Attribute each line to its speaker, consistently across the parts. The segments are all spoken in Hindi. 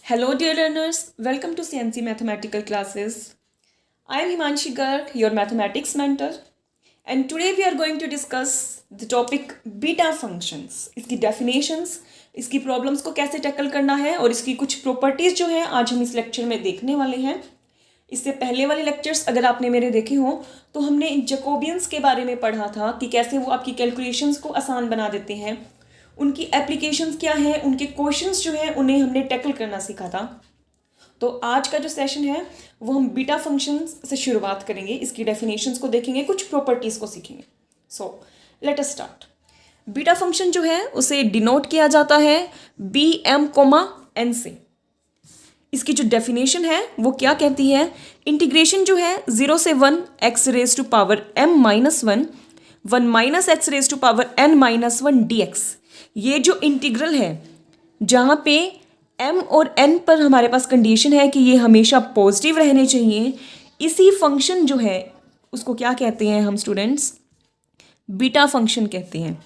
Speaker 1: Hello, dear learners. Welcome to CNC Mathematical Classes. I am Himanshi Garg, your mathematics mentor, and today we are going to discuss the topic beta functions. इसकी definitions, इसकी problems को कैसे tackle करना है और इसकी कुछ properties जो हैं आज हम इस lecture में देखने वाले हैं. इससे पहले वाले lectures अगर आपने मेरे देखे हों तो हमने Jacobians के बारे में पढ़ा था कि कैसे वो आपकी calculations को आसान बना देते हैं. उनकी एप्लीकेशंस क्या हैं, उनके क्वेश्चंस जो हैं उन्हें हमने टैकल करना सीखा था. तो आज का जो सेशन है वो हम बीटा फंक्शंस से शुरुआत करेंगे. इसकी डेफिनेशंस को देखेंगे, कुछ प्रॉपर्टीज़ को सीखेंगे. So let us start. Beta function जो है उसे डिनोट किया जाता है बी एम कोमा एन से. इसकी जो डेफिनेशन है वो क्या कहती है, इंटीग्रेशन जो है 0 से 1 x raise to power m minus 1 minus x raise to power n minus 1 dx. ये जो इंटीग्रल है जहाँ पे m और n पर हमारे पास कंडीशन है कि ये हमेशा पॉजिटिव रहने चाहिए, इसी फंक्शन जो है उसको क्या कहते हैं हम स्टूडेंट्स, बीटा फंक्शन कहते हैं.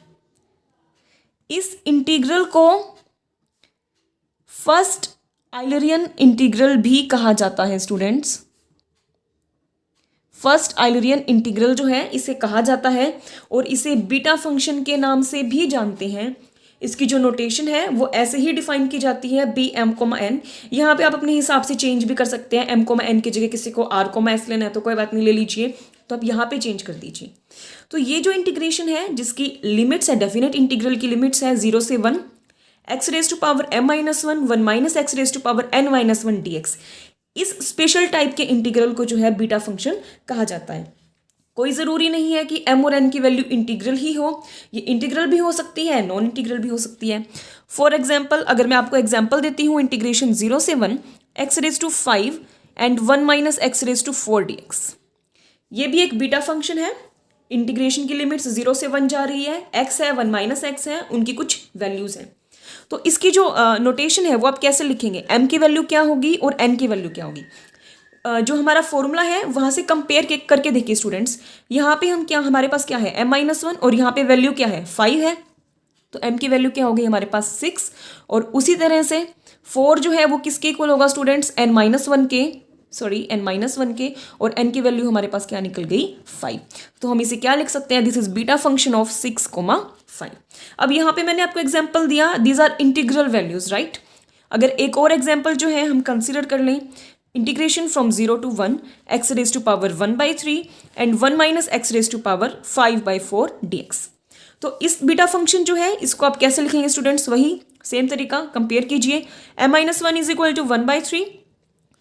Speaker 1: इस इंटीग्रल को फर्स्ट आइलरियन इंटीग्रल भी कहा जाता है स्टूडेंट्स. फर्स्ट आइलरियन इंटीग्रल जो है इसे कहा जाता है और इसे बीटा फंक्शन के नाम से भी जानते हैं. इसकी जो नोटेशन है वो ऐसे ही डिफाइन की जाती है बी एम कोमा एन. यहाँ पे आप अपने हिसाब से चेंज भी कर सकते हैं. एम कोमा एन की जगह किसी को आर कोमा एस लेना है तो कोई बात नहीं, ले लीजिए. तो आप यहाँ पे चेंज कर दीजिए. तो ये जो इंटीग्रेशन है जिसकी लिमिट्स है, डेफिनेट इंटीग्रल की लिमिट्स है 0 से 1 x raise to power m minus 1 minus x raise to power n minus 1 dx. इस स्पेशल टाइप के इंटीग्रल को जो है बीटा फंक्शन कहा जाता है. कोई ज़रूरी नहीं है कि m और n की वैल्यू इंटीग्रल ही हो, ये इंटीग्रल भी हो सकती है, नॉन इंटीग्रल भी हो सकती है. फॉर एग्जाम्पल अगर मैं आपको एग्जाम्पल देती हूँ, इंटीग्रेशन 0 से 1 x raise to 5 and 1 minus x raise to 4 dx. ये भी एक बीटा फंक्शन है. इंटीग्रेशन की लिमिट्स 0 से 1 जा रही है, x है, 1 माइनस एक्स है, उनकी कुछ वैल्यूज़ हैं. तो इसकी जो नोटेशन है वो आप कैसे लिखेंगे, m की वैल्यू क्या होगी और n की वैल्यू क्या होगी. जो हमारा फॉर्मूला है वहाँ से कंपेयर करके देखिए स्टूडेंट्स. यहाँ पे हम क्या, हमारे पास क्या है m माइनस 1 और यहाँ पे वैल्यू क्या है 5 है. तो m की वैल्यू क्या होगी हमारे पास 6. और उसी तरह से 4 जो है वो किसके इक्वल होगा स्टूडेंट्स, n माइनस 1 के, n माइनस 1 के. और n की वैल्यू हमारे पास क्या निकल गई 5. तो हम इसे क्या लिख सकते हैं, this is beta function of 6,5. अब यहाँ पे मैंने आपको एग्जाम्पल दिया, these are integral values right. अगर एक और एग्जाम्पल जो है हम कंसिडर कर लें, integration from 0 to 1 x raise to power 1/3 and 1 minus x raise to power 5/4 dx. तो इस बीटा फंक्शन जो है इसको आप कैसे लिखेंगे स्टूडेंट्स, वही सेम तरीका कंपेयर कीजिए. m minus 1 is equal to 1/3.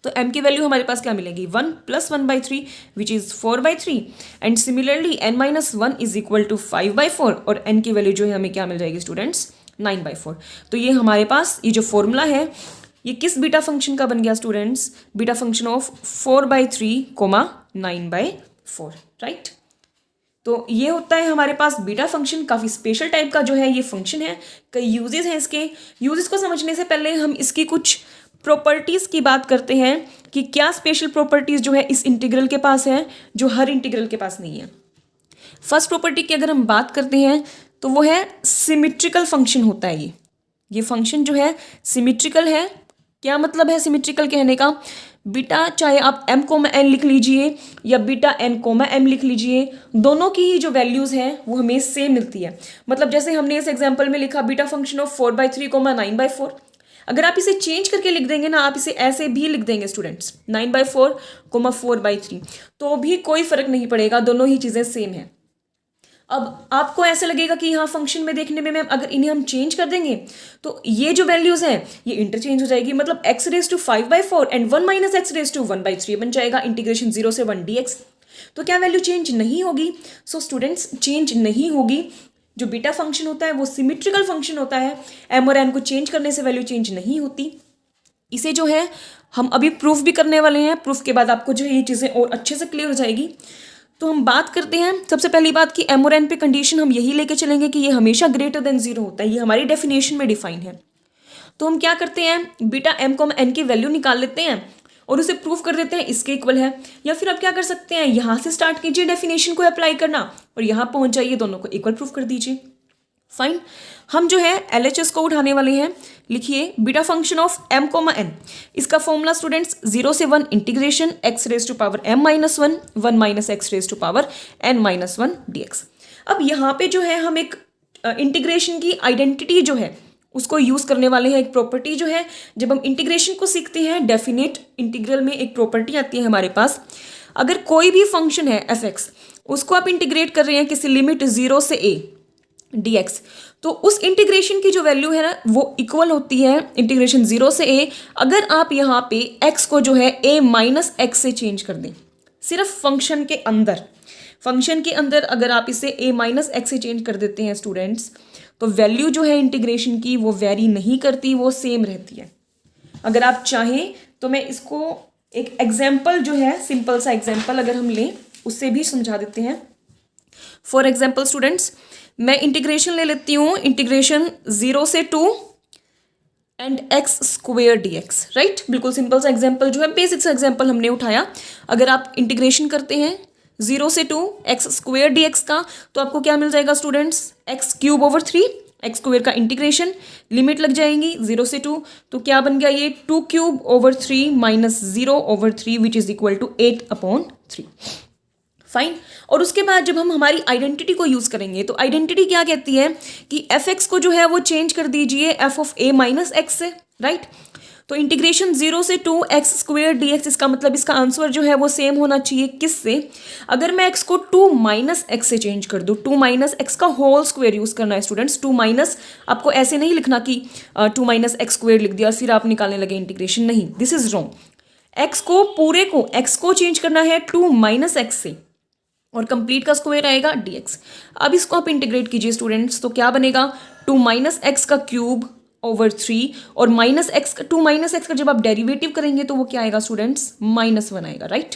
Speaker 1: तो m की वैल्यू हमारे पास क्या मिलेगी 1 plus 1/3 which is 4/3. And similarly n minus 1 is equal to 5/4 और n की वैल्यू जो है हमें क्या मिल जाएगी स्टूडेंट्स 9/4. तो ये हमारे पास ये जो फॉर्मूला है ये किस बीटा फंक्शन का बन गया students, beta function of 4/3, 9/4 right. तो ये होता है हमारे पास बीटा फंक्शन. काफ़ी स्पेशल टाइप का जो है ये फंक्शन है. कई यूजेस हैं इसके. यूजेस को समझने से पहले हम इसकी कुछ प्रॉपर्टीज़ की बात करते हैं कि क्या स्पेशल प्रॉपर्टीज़ जो है इस इंटीग्रल के पास है जो हर इंटीग्रल के पास नहीं है. फर्स्ट प्रॉपर्टी की अगर हम बात करते हैं तो वो है सिमिट्रिकल फंक्शन होता है. ये फंक्शन जो है सिमिट्रिकल है. क्या मतलब है सिमिट्रिकल कहने का, बीटा चाहे आप m कोमा n लिख लीजिए या बीटा n कोमा m लिख लीजिए, दोनों की ही जो वैल्यूज़ हैं वो हमें सेम मिलती है. मतलब जैसे हमने इस एग्जांपल में लिखा बीटा फंक्शन ऑफ 4/3, 9/4. अगर आप इसे चेंज करके लिख देंगे ना, आप इसे ऐसे भी लिख देंगे स्टूडेंट्स 9/4, 4/3, तो भी कोई फ़र्क नहीं पड़ेगा, दोनों ही चीज़ें सेम हैं. अब आपको ऐसे लगेगा कि यहाँ फंक्शन में देखने में मैम अगर इन्हें हम चेंज कर देंगे तो ये जो वैल्यूज़ हैं ये इंटरचेंज हो जाएगी. मतलब x raise to 5/4 and 1 minus x raise to 1/3 बन जाएगा इंटीग्रेशन 0 से 1 dx. तो क्या वैल्यू चेंज नहीं होगी. सो स्टूडेंट्स चेंज नहीं होगी. जो बीटा फंक्शन होता है वो सिमिट्रिकल फंक्शन होता है. m और n को चेंज करने से वैल्यू चेंज नहीं होती. इसे जो है हम अभी प्रूफ भी करने वाले हैं. प्रूफ के बाद आपको जो है ये चीज़ें और अच्छे से क्लियर हो जाएगी. तो हम बात करते हैं सबसे पहली बात कि m और n पे कंडीशन हम यही लेके चलेंगे कि ये हमेशा ग्रेटर देन 0 होता है. ये हमारी डेफिनेशन में डिफाइन है. तो हम क्या करते हैं, बीटा m को n की वैल्यू निकाल लेते हैं और उसे प्रूफ कर देते हैं इसके इक्वल है. या फिर आप क्या कर सकते हैं, यहाँ से स्टार्ट कीजिए डेफिनेशन को अप्लाई करना और यहाँ पहुँच जाइए, दोनों को इक्वल प्रूफ कर दीजिए. फाइन। हम जो है LHS को उठाने वाले हैं। लिखिए beta function of m comma n। इसका फॉर्मूला स्टूडेंट्स 0 से 1 integration x raise to power m minus 1 1 minus x raise to power n minus 1 dx। अब यहाँ पे जो है हम एक इंटीग्रेशन की आइडेंटिटी जो है उसको यूज़ करने वाले हैं। एक प्रॉपर्टी जो है, जब हम इंटीग्रेशन को सीखते हैं डेफिनेट इंटीग्रल में एक प्रॉपर्टी आती है हमारे पास। अगर कोई भी फंक्शन है f(x), उसको आप इंटीग्रेट कर रहे हैं किसी लिमिट 0 से a dx, तो उस इंटीग्रेशन की जो वैल्यू है ना वो इक्वल होती है इंटीग्रेशन 0 से a, अगर आप यहाँ पे x को जो है a माइनस एक्स से चेंज कर दें। सिर्फ फंक्शन के अंदर अगर आप इसे a माइनस एक्स से चेंज कर देते हैं स्टूडेंट्स, तो वैल्यू जो है इंटीग्रेशन की वो वेरी नहीं करती, वो सेम रहती है। अगर आप चाहें तो मैं इसको एक एग्जाम्पल जो है, सिंपल सा एग्जाम्पल अगर हम लें उससे भी समझा देते हैं। फॉर एग्जाम्पल स्टूडेंट्स, मैं इंटीग्रेशन ले लेती हूँ, इंटीग्रेशन 0 से 2 and x square dx, right. बिल्कुल सिंपल सा एग्जाम्पल जो है, बेसिक सा एग्जाम्पल हमने उठाया। अगर आप इंटीग्रेशन करते हैं 0 से 2 x स्क्वेयर dx का, तो आपको क्या मिल जाएगा students, x cube over 3, x square का इंटीग्रेशन, लिमिट लग जाएंगी 0 से 2, तो क्या बन गया ये 2 cube over 3 minus 0 over 3 which is equal to 8/3। Fine. और उसके बाद जब हम हमारी आइडेंटिटी को यूज करेंगे, तो आइडेंटिटी क्या कहती है कि f(x) को जो है वो चेंज कर दीजिए f of a minus x से, राइट। तो इंटीग्रेशन 0 से 2 x स्क्वेयर dx, इसका मतलब इसका आंसर जो है वो सेम होना चाहिए किससे, अगर मैं x को 2 माइनस एक्स से चेंज कर दूँ। 2 माइनस एक्स का होल स्क्वेयर यूज करना है स्टूडेंट्स। 2 माइनस आपको ऐसे नहीं लिखना कि 2 माइनस एक्स स्क्वेयर लिख दिया और फिर आप निकालने लगे इंटीग्रेशन, नहीं, दिस इज रॉन्ग। x को पूरे को x को चेंज करना है 2 माइनस एक्स से और कंप्लीट का स्क्वायर आएगा dx। अब इसको आप इंटीग्रेट कीजिए स्टूडेंट्स, तो क्या बनेगा 2 माइनस एक्स का क्यूब ओवर 3 और माइनस एक्स का 2 माइनस एक्स का जब आप डेरिवेटिव करेंगे तो वो क्या आएगा स्टूडेंट्स, -1 आएगा, राइट।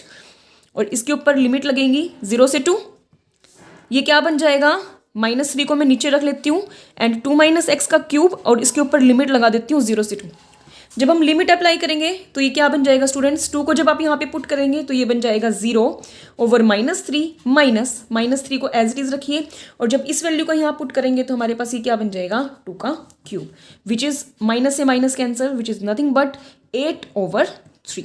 Speaker 1: और इसके ऊपर लिमिट लगेंगी 0 से 2, ये क्या बन जाएगा, -3 को मैं नीचे रख लेती हूँ एंड 2 माइनस एक्स का क्यूब और इसके ऊपर लिमिट लगा देती हूँ 0 से 2। जब हम लिमिट अप्लाई करेंगे तो ये क्या बन जाएगा स्टूडेंट्स, 2 को जब आप यहाँ पे पुट करेंगे तो ये बन जाएगा 0 ओवर -3 माइनस 3 को एज इट इज रखिए और जब इस वैल्यू को यहाँ पुट करेंगे तो हमारे पास ये क्या बन जाएगा 2 का क्यूब, विच इज माइनस से minus cancel, which is nothing but 8/3।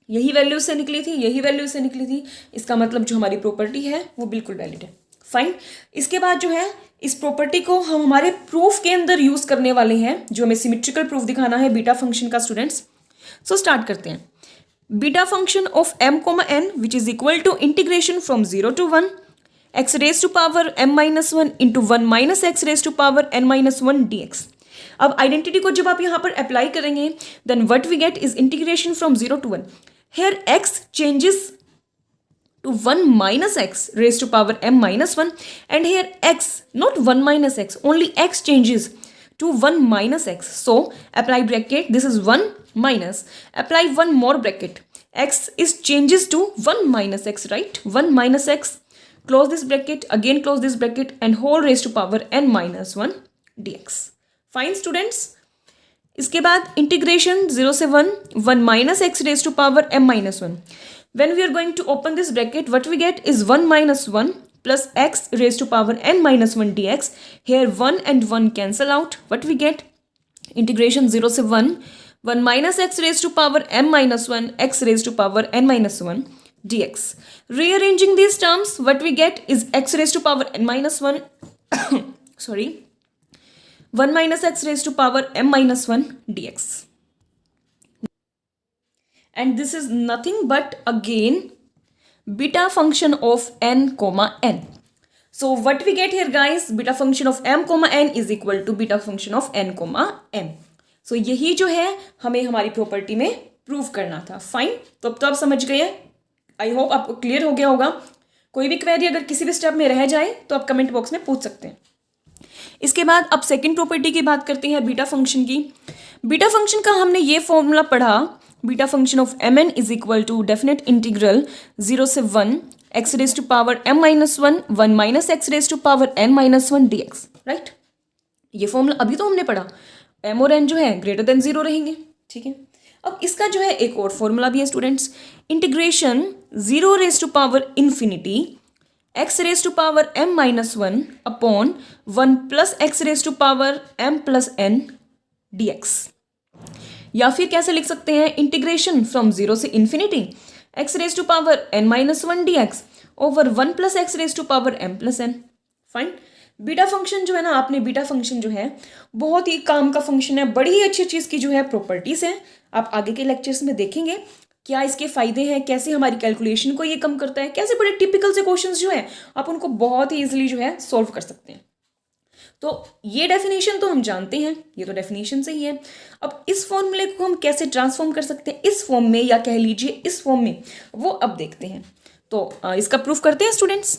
Speaker 1: यही वैल्यू से निकली थी, इसका मतलब जो हमारी प्रॉपर्टी है वो बिल्कुल वैलिड है। फाइन। इसके बाद जो है इस प्रॉपर्टी को हम हमारे प्रूफ के अंदर यूज करने वाले हैं, जो हमें सिमेट्रिकल प्रूफ दिखाना है बीटा फंक्शन का स्टूडेंट्स। सो स्टार्ट करते हैं। Beta function of m comma n which is equal to integration from 0 to 1 x raise to power m minus 1 into 1 minus x raise to power n minus 1 dx। अब आइडेंटिटी को जब आप यहाँ पर अप्लाई करेंगे then what we get is integration from 0 to 1। Here x changes to 1 minus x raised to power m minus 1 and here x, not 1 minus x, only x changes to 1 minus x. So apply bracket, this is 1 minus, apply one more bracket, x is changes to 1 minus x, right, 1 minus x, close this bracket, again close this bracket and whole raised to power n minus 1 dx. Fine students. इसके बाद इंटीग्रेशन 0 से 1 minus x raised to power m minus 1. When we are going to open this bracket, what we get is 1 minus 1 plus x raised to power n minus 1 dx. Here 1 and 1 cancel out. What we get? Integration 0 से 1 minus x raised to power m minus 1 x raised to power n minus 1 dx. Rearranging these terms, what we get is x raised to power n minus 1 sorry, 1 minus x raised to power m minus 1 dx. And this is nothing but again beta function of n comma n. So what we get here guys, beta function of m comma n is equal to beta function of n comma m. So यही जो है हमें हमारी प्रॉपर्टी में प्रूव करना था। फाइन। तो अब तो आप समझ गए, आई होप आपको क्लियर हो गया होगा। कोई भी क्वेरी अगर किसी भी स्टेप में रह जाए तो आप कमेंट बॉक्स में पूछ सकते हैं। इसके बाद अब सेकेंड प्रॉपर्टी की बात करते हैं बीटा फंक्शन की। बीटा फंक्शन का हमने ये फॉर्मूला पढ़ा, beta function of m n is equal to definite integral 0 से 1 x raise to power m minus 1 minus x raise to power n minus 1 dx, right. ये फॉर्मूला अभी तो हमने पढ़ा, m और n जो है ग्रेटर देन 0 रहेंगे, ठीक है। अब इसका जो है एक और फॉर्मूला भी है students, integration 0 raise to power infinity x raise to power m minus 1 upon 1 plus x raise to power m plus n dx। या फिर कैसे लिख सकते हैं, इंटीग्रेशन फ्रॉम जीरो से infinity x raise to power n minus 1 dx over 1 plus x raise to power m plus n। Fine. Beta function जो है ना, आपने बीटा फंक्शन जो है बहुत ही काम का फंक्शन है, बड़ी ही अच्छी चीज़ की जो है प्रॉपर्टीज है। आप आगे के लेक्चर्स में देखेंगे क्या इसके फायदे हैं, कैसे हमारी कैलकुलेशन को ये कम करता है, कैसे बड़े टिपिकल से क्वेश्चंस जो है आप उनको बहुत ही इजीली जो है सॉल्व कर सकते हैं। तो ये डेफिनेशन तो हम जानते हैं, ये तो डेफिनेशन से ही है। अब इस फॉर्मूले को हम कैसे ट्रांसफॉर्म कर सकते हैं इस फॉर्म में, या कह लीजिए इस फॉर्म में, वो अब देखते हैं। तो इसका प्रूफ करते हैं स्टूडेंट्स।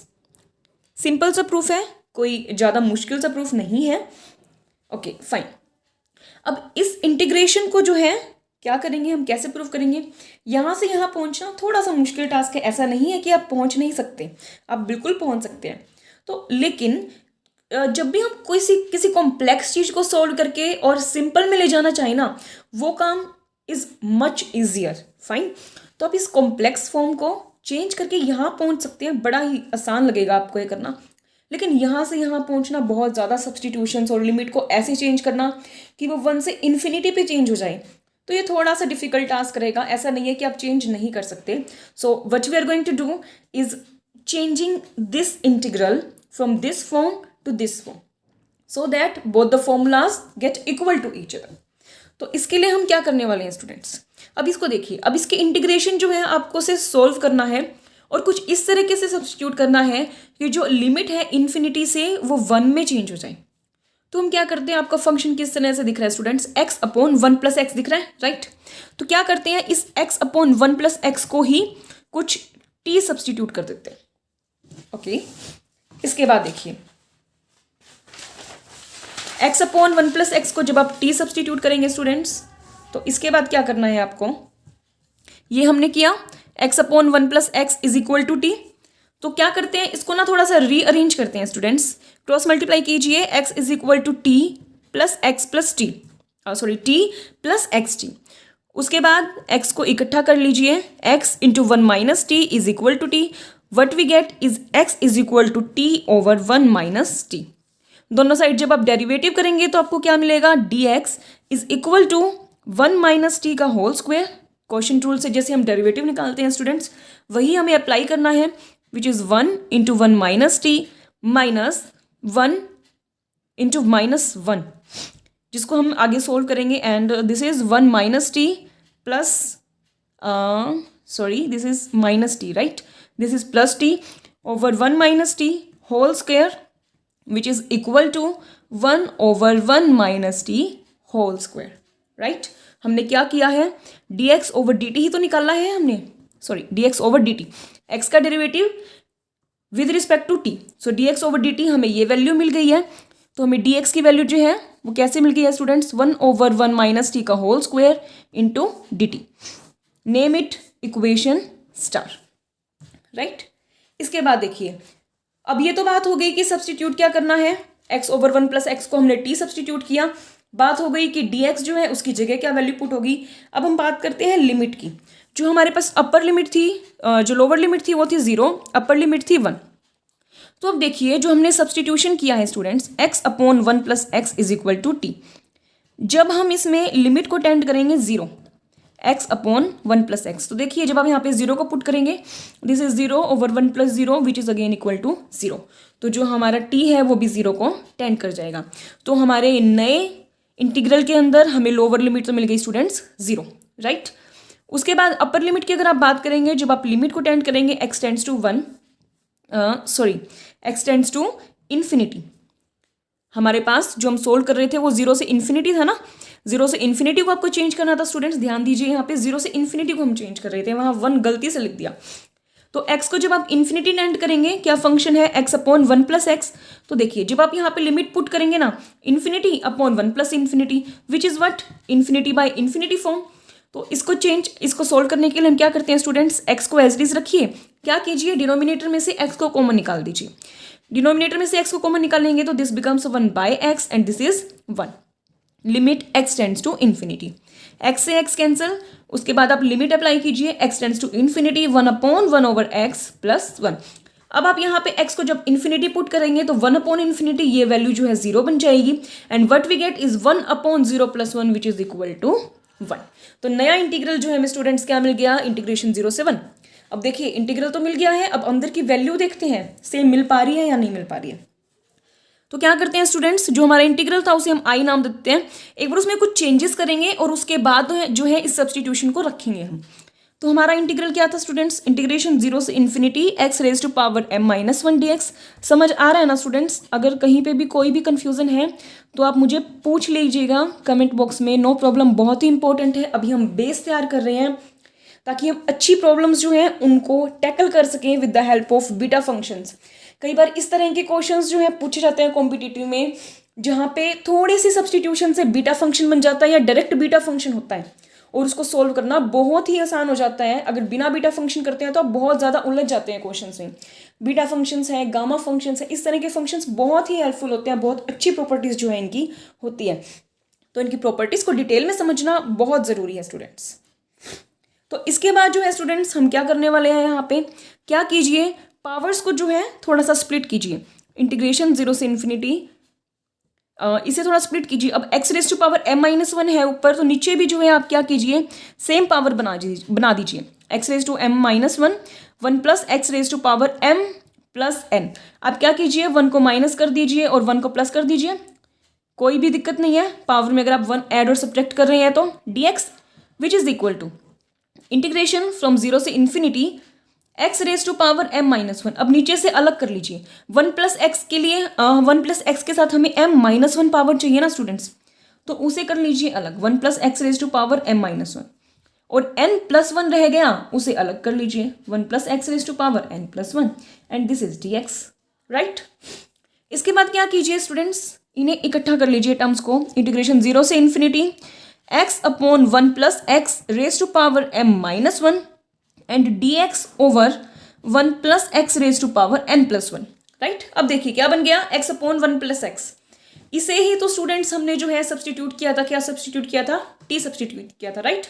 Speaker 1: सिंपल सा प्रूफ है, कोई ज़्यादा मुश्किल सा प्रूफ नहीं है। Okay fine. अब इस इंटीग्रेशन को जो है क्या करेंगे, हम कैसे प्रूफ करेंगे। यहाँ से यहाँ पहुँचना थोड़ा सा मुश्किल टास्क है, ऐसा नहीं है कि आप पहुँच नहीं सकते, आप बिल्कुल पहुँच सकते हैं। तो लेकिन जब भी हम किसी कॉम्प्लेक्स चीज़ को सॉल्व करके और सिंपल में ले जाना चाहें ना, वो काम इज़ मच ईजियर। फाइन। तो आप इस कॉम्प्लेक्स फॉर्म को चेंज करके यहाँ पहुँच सकते हैं, बड़ा ही आसान लगेगा आपको ये करना। लेकिन यहाँ से यहाँ पहुँचना बहुत ज़्यादा सब्सटीट्यूशंस और लिमिट को ऐसे चेंज करना कि वो 1 से इन्फिनिटी पे चेंज हो जाए, तो ये थोड़ा सा डिफिकल्ट टास्क रहेगा। ऐसा नहीं है कि आप चेंज नहीं कर सकते। So what we are going to do is changing this integral from this form to this form so that both the formulas get equal to each other. तो इसके लिए हम क्या करने वाले हैं स्टूडेंट्स, अब इसको देखिए। अब इसके इंटीग्रेशन जो है आपको से सोल्व करना है और कुछ इस तरीके से सब्स्टिट्यूट करना है कि जो लिमिट है इन्फिनिटी से वो 1 में चेंज हो जाए। तो हम क्या करते हैं, आपका फंक्शन किस तरह से दिख रहा है students, x upon 1 plus x दिख रहा है, राइट। तो क्या करते हैं, इस x अपॉन 1 प्लस एक्स को ही कुछ t सब्स्टिट्यूट कर देते हैं। ओके इसके बाद देखिए, x अपॉन 1 प्लस एक्स को जब आप t सब्स्टिट्यूट करेंगे स्टूडेंट्स, तो इसके बाद क्या करना है आपको, ये हमने किया x upon 1 plus x is equal to t. तो क्या करते हैं, इसको ना थोड़ा सा रीअरेंज करते हैं स्टूडेंट्स। क्रॉस मल्टीप्लाई कीजिए, x is equal to t plus x plus t, sorry t plus x t. उसके बाद x को इकट्ठा कर लीजिए, x into 1 minus t is equal to t. What we get is x is equal to t over 1 minus t. दोनों साइड जब आप डेरिवेटिव करेंगे तो आपको क्या मिलेगा, dx is equal to 1 minus t का होल स्क्वायर। क्वेश्चन रूल से जैसे हम डेरिवेटिव निकालते हैं स्टूडेंट्स, वही हमें अप्लाई करना है, which is 1 into 1 minus t minus 1 into minus 1, जिसको हम आगे सोल्व करेंगे। And this is 1 minus t plus sorry this is minus t, right, this is plus t over 1 minus t whole square which is equal to 1 over 1 minus t whole square, right. हमने क्या किया है, dx ओवर dt ही तो निकाला है हमने, sorry dx over dt, x का derivative with respect to t। So dx over dt हमें ये वैल्यू मिल गई है। तो हमें dx की वैल्यू जो है वो कैसे मिल गई है स्टूडेंट्स, 1 ओवर 1 माइनस टी का whole square into dt। Name it equation star, right. इसके बाद देखिए, अब ये तो बात हो गई कि सब्सटीट्यूट क्या करना है, x ओवर 1 प्लस एक्स को हमने t सब्सटीट्यूट किया। बात हो गई कि dx जो है उसकी जगह क्या वैल्यू पुट होगी। अब हम बात करते हैं लिमिट की। जो हमारे पास अपर लिमिट थी, जो लोअर लिमिट थी वो थी 0, अपर लिमिट थी 1। तो अब देखिए जो हमने सब्सटीट्यूशन किया है students, x upon 1 plus x is equal to t. जब हम इसमें लिमिट को टेंड करेंगे 0, x अपॉन 1 प्लस एक्स, तो देखिए जब आप यहाँ पे 0 को पुट करेंगे, this is 0 over 1 plus 0 which is again equal to 0। तो जो हमारा t है वो भी 0 को टेंड कर जाएगा। तो हमारे नए इंटीग्रल के अंदर हमें लोअर लिमिट तो मिल गई स्टूडेंट्स 0, राइट। उसके बाद अपर लिमिट की अगर आप बात करेंगे, जब आप लिमिट को टेंड करेंगे x tends to 1, x tends to infinity. हमारे पास जो हम सोल्व कर रहे थे वो 0 से इन्फिनिटी था ना, 0 से इन्फिनिटी को आपको चेंज करना था स्टूडेंट्स। ध्यान दीजिए यहाँ पे 0 से इन्फिनिटी को हम चेंज कर रहे थे, वहाँ 1 गलती से लिख दिया। तो x को जब आप इन्फिनिटी टेंड करेंगे, क्या फंक्शन है x अपॉन 1 प्लस एक्स। तो देखिए जब आप यहाँ पे लिमिट पुट करेंगे ना, infinity upon 1 plus infinity which is what, infinity by infinity form. तो इसको सोल्व करने के लिए हम क्या करते हैं स्टूडेंट्स, x को एज इट इज रखिए, क्या कीजिए डिनोमिनेटर में से x को कॉमन निकाल दीजिए। डिनोमिनेटर में से x को कॉमन निकालेंगे तो this becomes 1 by x and this is 1। Limit x tends to infinity, x से x कैंसिल। उसके बाद आप लिमिट अप्लाई कीजिए, x tends to infinity 1 upon 1 over x plus 1। अब आप यहाँ पे x को जब इन्फिनिटी पुट करेंगे तो 1/∞ ये वैल्यू जो है 0 बन जाएगी and what we get is 1/0 + 1 which is equal to 1। तो नया इंटीग्रल जो है हमें स्टूडेंट्स क्या मिल गया, इंटीग्रेशन 0 से 1। अब देखिए इंटीग्रल तो मिल गया है, अब अंदर की वैल्यू देखते हैं सेम मिल पा रही है या नहीं मिल पा रही है। तो क्या करते हैं स्टूडेंट्स, जो हमारा इंटीग्रल था उसे हम आई नाम देते हैं, एक बार उसमें कुछ चेंजेस करेंगे और उसके बाद जो है इस सब्सटीट्यूशन को रखेंगे हम। तो हमारा इंटीग्रल क्या था स्टूडेंट्स, इंटीग्रेशन 0 से इन्फिनिटी x⁻m−1 dx। समझ आ रहा है ना स्टूडेंट्स? अगर कहीं पे भी कोई भी कंफ्यूजन है तो आप मुझे पूछ लीजिएगा कमेंट बॉक्स में, नो प्रॉब्लम। बहुत ही इंपॉर्टेंट है, अभी हम बेस तैयार कर रहे हैं ताकि हम अच्छी प्रॉब्लम्स जो हैं उनको टैकल कर सकें with the help of beta functions. कई बार इस तरह के क्वेश्चंस जो है पूछे जाते हैं कॉम्पिटिटिव में, जहाँ पे थोड़ी सी सब्सटीट्यूशन से बीटा फंक्शन बन जाता है या डायरेक्ट बीटा फंक्शन होता है और उसको सोल्व करना बहुत ही आसान हो जाता है। अगर बिना बीटा फंक्शन करते हैं तो आप बहुत ज़्यादा उलझ जाते हैं क्वेश्चंस में। बीटा फंक्शंस हैं, गामा फंक्शंस हैं, इस तरह के फंक्शंस बहुत ही हेल्पफुल होते हैं, बहुत अच्छी प्रॉपर्टीज़ जो है इनकी होती है। तो इनकी प्रॉपर्टीज़ को डिटेल में समझना बहुत ज़रूरी है स्टूडेंट्स। तो इसके बाद जो है स्टूडेंट्स हम क्या करने वाले हैं, यहाँ पे क्या कीजिए, पावर्स को जो है थोड़ा सा स्प्लिट कीजिए। इंटीग्रेशन 0 से इन्फिनिटी, इसे थोड़ा स्प्लिट कीजिए। अब x⁻m−1 है ऊपर, तो नीचे भी जो है आप क्या कीजिए, सेम पावर बना दीजिए। x⁻m−1 1 + x⁻m+n। आप क्या कीजिए, 1 को माइनस कर दीजिए और 1 को प्लस कर दीजिए, कोई भी दिक्कत नहीं है। पावर में अगर आप 1 ऐड और सब्ट्रैक्ट कर रहे हैं तो dx which is equal to integration from 0 से इन्फिनिटी x⁻m−1। अब नीचे से अलग कर लीजिए। 1 + x के लिए 1 + x के साथ हमें m-1 पावर चाहिए ना स्टूडेंट्स, तो उसे कर लीजिए अलग, 1 + x⁻m−1। और n+1 रह गया, उसे अलग कर लीजिए, 1 + x⁻n+1 and this is dx, right. इसके बाद क्या कीजिए स्टूडेंट्स, इन्हें इकट्ठा कर लीजिए टर्म्स को। इंटीग्रेशन 0 से infinity x/1 + x⁻m−1 and dx over 1 + x⁻n+1, right. अब देखिए क्या बन गया, x/1 + x। इसे ही तो स्टूडेंट्स हमने जो है सब्सटीट्यूट किया था, क्या सब्सटीट्यूट किया था, t सब्सटीट्यूट किया था, राइट।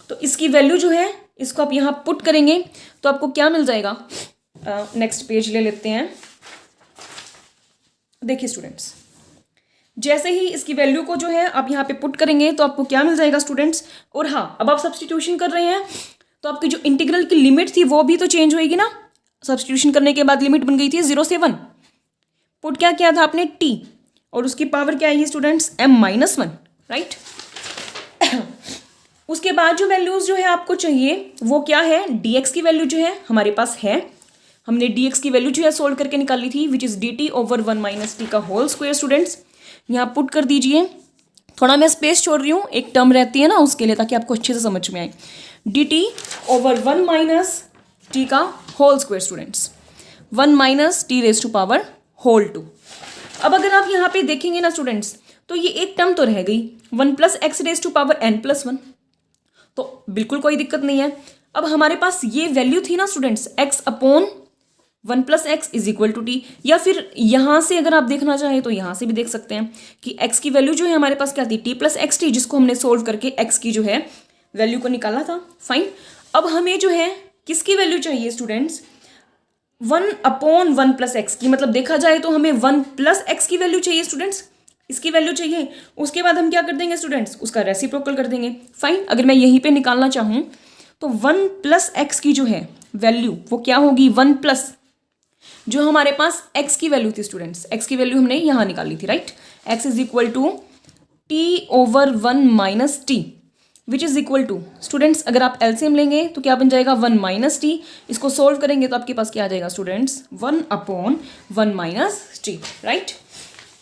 Speaker 1: तो इसकी वैल्यू जो है इसको आप यहाँ पुट करेंगे तो आपको क्या मिल जाएगा। नेक्स्ट पेज ले लेते हैं। देखिए स्टूडेंट्स, जैसे ही इसकी वैल्यू को जो है आप यहाँ पे पुट करेंगे तो आपको क्या मिल जाएगा स्टूडेंट्स। और हाँ, अब आप सब्सटीट्यूशन कर रहे हैं तो आपकी जो इंटीग्रल की लिमिट थी वो भी तो चेंज होएगी ना। सब्सटीट्यूशन करने के बाद लिमिट बन गई थी 0 से 1, पुट क्या किया था आपने, t, और उसकी पावर क्या है स्टूडेंट्स, m-1, राइट। उसके बाद जो वैल्यूज जो है आपको चाहिए वो क्या है, dx की वैल्यू जो है हमारे पास है, हमने dx की वैल्यू जो है सोल्व करके निकाली थी, which is dt over 1 - t का होल स्क्वायर। स्टूडेंट्स यहाँ पुट कर दीजिए, थोड़ा मैं स्पेस छोड़ रही हूँ, एक टर्म रहती है ना उसके लिए, ताकि आपको अच्छे से समझ में आए। dt ओवर 1 - t का whole square students, 1 - t⁻² whole 2। अब अगर आप यहाँ पे देखेंगे ना स्टूडेंट्स, तो ये एक टर्म तो रह गई 1 + x⁻n+1, तो बिल्कुल कोई दिक्कत नहीं है। अब हमारे पास ये वैल्यू थी ना students, x/1 + x is equal to t, या फिर यहाँ से अगर आप देखना चाहें तो यहाँ से भी देख सकते हैं कि x की वैल्यू जो है हमारे पास क्या थी, t + xt, जिसको हमने सोल्व करके x की जो है वैल्यू को निकाला था। फाइन, अब हमें जो है किसकी वैल्यू चाहिए स्टूडेंट्स, 1/1 + x की, मतलब देखा जाए तो हमें 1 + x की वैल्यू चाहिए स्टूडेंट्स, इसकी वैल्यू चाहिए। उसके बाद हम क्या कर देंगे स्टूडेंट्स, उसका रेसिप्रोकल कर देंगे। फाइन, अगर मैं यहीं पे निकालना चाहूँ तो 1 + x की जो है वैल्यू वो क्या होगी, 1 प्लस जो हमारे पास x की वैल्यू थी स्टूडेंट्स, x की वैल्यू हमने यहाँ निकाली थी, right. x is equal to t over 1 - t which is equal to students, अगर आप एलसीएम लेंगे तो क्या बन जाएगा, 1 - t। इसको सोल्व करेंगे तो आपके पास क्या आ जाएगा स्टूडेंट्स, 1/1 - t, राइट।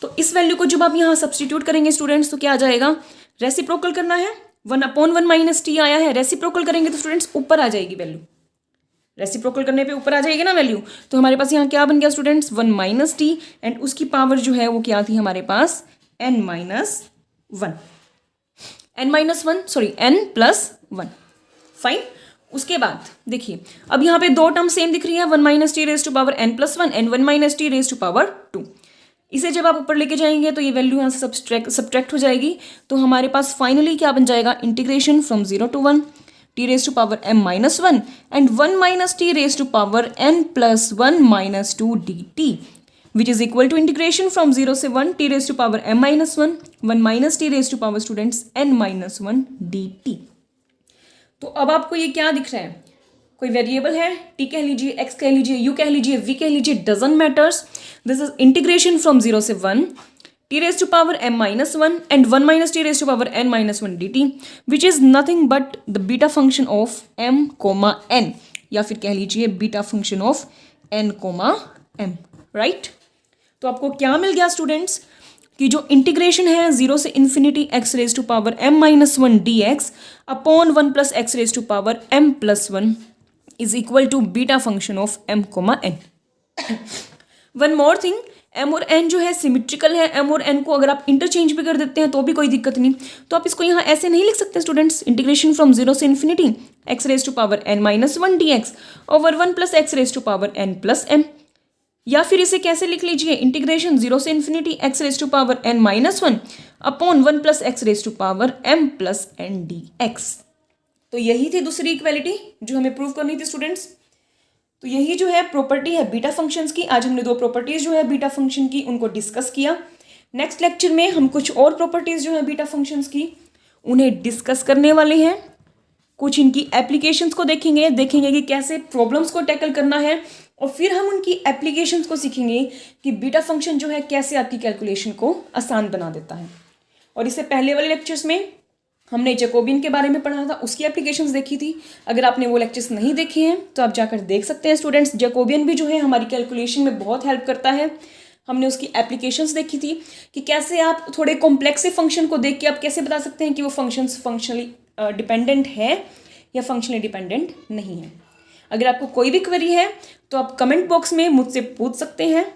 Speaker 1: तो इस वैल्यू को जब आप यहाँ सब्सटीट्यूट करेंगे स्टूडेंट्स तो क्या आ जाएगा, रेसिप्रोकल करना है, 1/1 - t आया है, रेसिप्रोकल करेंगे तो स्टूडेंट्स ऊपर आ जाएगी वैल्यू, रेसिप्रोकल करने पे ऊपर आ जाएगी ना वैल्यू। तो हमारे पास यहाँ क्या बन गया स्टूडेंट्स, 1 - t, एंड उसकी पावर जो है वो क्या थी हमारे पास, n-1, n+1। फाइन, उसके बाद देखिए अब यहाँ पे दो टर्म सेम दिख रही है, 1 - t⁻n+1 एंड 1 - t⁻²। इसे जब आप ऊपर लेके जाएंगे तो ये वैल्यू यहाँ से सब्ट्रैक्ट हो जाएगी। तो हमारे पास फाइनली क्या बन जाएगा, integration from 0 to 1 t raised to power m minus 1 and 1 minus t raised to power n plus 1 minus 2 dt, which is equal to integration from 0 से 1 t raised to power m minus 1 1 minus t raised to power students n minus 1 dt। तो अब आपको ये क्या दिख रहा है, कोई वेरिएबल है, t कह लीजिए, x कह लीजिए, u कह लीजिए, v कह लीजिए, doesn't matters. This is integration from 0 से 1 t raised to power m minus 1 and 1 minus t raised to power n minus 1 dt, which is nothing but the beta function of m comma n, या फिर कह लीजिए beta function of n comma m, right. तो आपको क्या मिल गया स्टूडेंट्स कि जो इंटीग्रेशन है 0 से infinity x raise to power m minus 1 dx upon 1 plus x raise to power m plus 1 is equal to beta function of m comma n। One more thing, m और n जो है सिमेट्रिकल है, m और n को अगर आप इंटरचेंज भी कर देते हैं तो भी कोई दिक्कत नहीं। तो आप इसको यहाँ ऐसे नहीं लिख सकते स्टूडेंट्स, इंटीग्रेशन फ्रॉम 0 से infinity x raise to power n minus 1 dx over 1 plus x raise to power n plus m, या फिर इसे कैसे लिख लीजिए, इंटीग्रेशन 0 से infinity x raise to power n minus 1 upon 1 plus x raise to power m plus n dx। तो यही थी दूसरी इक्वेलिटी जो हमें प्रूव करनी थी स्टूडेंट्स। तो यही जो है प्रॉपर्टी है बीटा फंक्शंस की। आज हमने दो प्रॉपर्टीज जो है बीटा फंक्शन की उनको डिस्कस किया। नेक्स्ट लेक्चर में हम कुछ और प्रॉपर्टीज जो है बीटा फंक्शंस की उन्हें डिस्कस करने वाले हैं। कुछ इनकी एप्लीकेशंस को देखेंगे कि कैसे प्रॉब्लम्स को टैकल करना है, और फिर हम उनकी एप्लीकेशंस को सीखेंगे कि बीटा फंक्शन जो है कैसे आपकी कैलकुलेशन को आसान बना देता है। और इससे पहले वाले लेक्चर्स में हमने जैकोबियन के बारे में पढ़ा था, उसकी एप्लीकेशंस देखी थी। अगर आपने वो लेक्चर्स नहीं देखे हैं तो आप जाकर देख सकते हैं स्टूडेंट्स। जैकोबियन भी जो है हमारी कैलकुलेशन में बहुत हेल्प करता है। हमने उसकी एप्लीकेशंस देखी थी कि कैसे आप थोड़े कॉम्प्लेक्स से फंक्शन को देख के आप कैसे बता सकते हैं कि वो फंक्शंस फंक्शनली डिपेंडेंट है या फंक्शनली डिपेंडेंट नहीं है। अगर आपको कोई भी क्वेरी है तो आप कमेंट बॉक्स में मुझसे पूछ सकते हैं।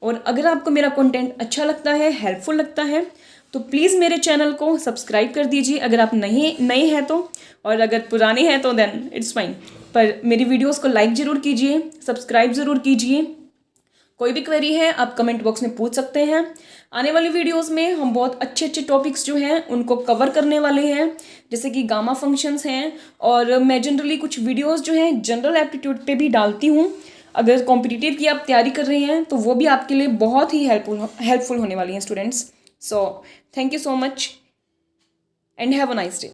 Speaker 1: और अगर आपको मेरा कंटेंट अच्छा लगता है, हेल्पफुल लगता है, तो प्लीज़ मेरे चैनल को सब्सक्राइब कर दीजिए अगर आप नए हैं तो, और अगर पुराने हैं तो देन इट्स फाइन, पर मेरी वीडियोस को लाइक ज़रूर कीजिए, सब्सक्राइब ज़रूर कीजिए। कोई भी क्वेरी है आप कमेंट बॉक्स में पूछ सकते हैं। आने वाली वीडियोस में हम बहुत अच्छे टॉपिक्स जो हैं उनको कवर करने वाले हैं, जैसे कि गामा फंक्शंस हैं, और मैं जनरली कुछ वीडियोस जो हैं जनरल एप्टीट्यूड पे भी डालती हूँ। अगर कॉम्पिटिटिव की आप तैयारी कर रहे हैं तो वो भी आपके लिए बहुत ही हेल्पफुल होने वाली हैं students. So thank you so much and have a nice day.